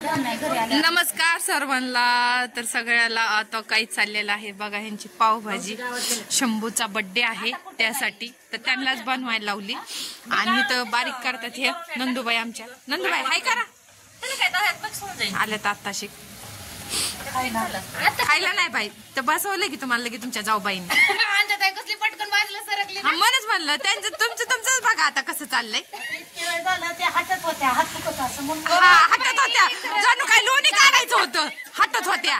नमस्कार सर्वांना. तर सगळ्याला आता काही चाललेलं आहे बघा. ह्यांची पावभाजी, शंभूचा बर्थडे आहे त्यासाठी तर त्यांनाच बनवायला लावली. आणि तर बारीक करतात हे नंदूबाई. आमच्या नंदूबाई हाय करा. आल्यात आत्ताशी खायला नाही बाई तर बसवलं की तुम्हाला की तुमच्या जाऊबाईने. पटकन बाजूला सरकली. म्हणच म्हणलं त्यांचं तुमचंच बघा आता कसं चाललंय. हाटत होत्या जणू काही लोणी काढायचं होतं. हटत होत्या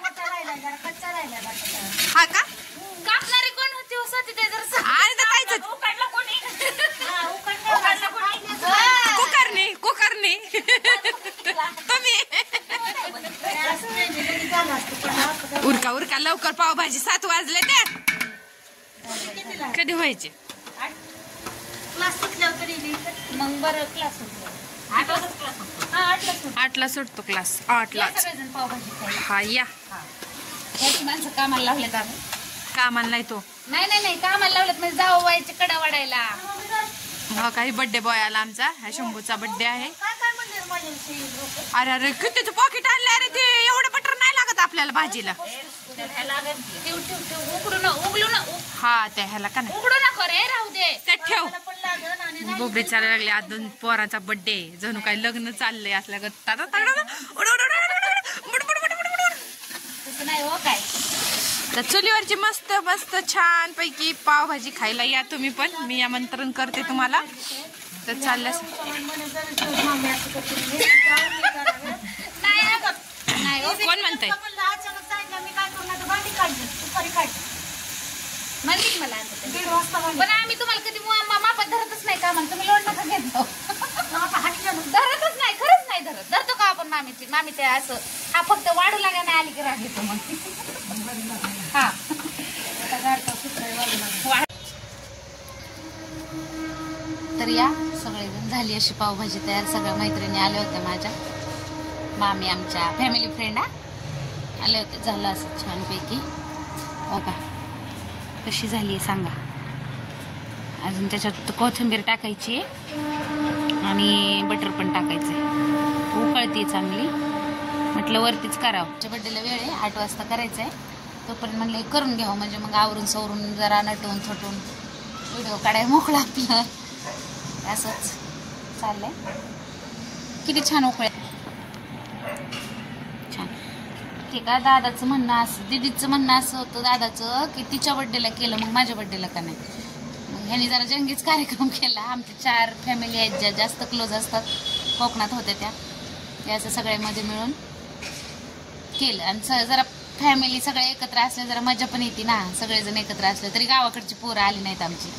हा का. कापणारे कोण होते ते जर आणि तर कायच कुकरने तुम्ही उरका लवकर. पावभाजी 7 वाजले ते कधी व्हायचे. मग बरं क्लास 8ला सुटतो क्लास. 8ला हा या. माणसं कामाला लावलेत आम्ही. कामाला नाही तो नाही कामाला लावलेत म्हणजे जाऊ व्हायचे कडा वाढायला. हा काही बर्थडे बॉय आला आमचा. हा शंभूचा बर्थडे आहे. अरे कितीच पॉकेट आणलं. अरे ते एवढं बटर नाही लागत आपल्याला भाजीला. हा त्या ह्याला का नाही उघडू नको रे, राहू दे ते ठेव. बोबडे चालायला लागले. अजून पोराचा बर्थडे जणू काही लग्न चाललंय असल्या नाही हो काय. तर चुलीवरची मस्त मस्त छान पैकी पावभाजी खायला या तुम्ही पण. मी आमंत्रण करते तुम्हाला. तर चाललं कोण म्हणताय मला. पण आम्ही तुम्हाला कधी मापात धरतच नाही का. म्हणून तुम्ही लोड नका घेत. धरतच नाही, खरंच नाही धरत. धरतो का आपण मामी ते असं. हा फक्त वाढू लागा नाही आली की राग घेतो मग. हा तर या सगळेजण झाली अशी पावभाजी तयार. सगळ्या मैत्रिणी आल्या होत्या माझ्या. मामी आमच्या फॅमिली फ्रेंड आले होते. झालं असं छानपैकी. बघा कशी झाली आहे सांगा. अजून त्याच्यात कोथिंबीर टाकायची आणि बटर पण टाकायचंय. उकळती चांगली. म्हटलं वरतीच करावं. आमच्या बड्डेला वेळ आहे. 8 वाजता करायचं आहे. तोपर्यंत म्हणलं करून घ्यावं म्हणजे मग आवरून सवरून जरा नटून थटून व्हिडिओ काढायला मोकळा आपलं. असंच चाललंय. किती छान उकळे. छान. ठीक आहे. दादाचं म्हणणं असं, दीदीचं म्हणणं असं होतं दादाचं की तिच्या बड्डेला केलं मग माझ्या बड्डेला का नाही. मग ह्यानी जरा जंगीच कार्यक्रम केला. आमच्या 4 फॅमिली आहेत ज्या जास्त क्लोज असतात. कोकणात होत्या त्या असं सगळ्यामध्ये मिळून केलं. आणि जरा फॅमिली सगळे एकत्र असले जरा मजा पण येते ना. सगळेजण एकत्र असले तरी गावाकडची पोरं आली नाहीत आमची.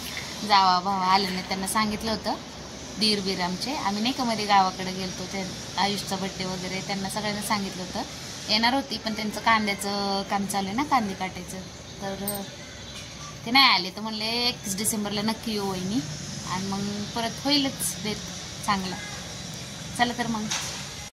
जावा भावा आले नाहीत. त्यांना सांगितलं होतं दीर बीर आमचे. आम्ही नाही का मध्ये गावाकडे गेलतो ते आयुषचा बड्डे वगैरे. त्यांना सगळ्यांना सांगितलं होतं. येणार होती पण त्यांचं कांद्याचं काम चालू आहे ना, कांदे काटायचं. तर ते नाही आले. तर म्हणले 31 डिसेंबरला नक्की येऊ वहिनी. आणि मग परत होईलच बेत चांगला. चला तर मग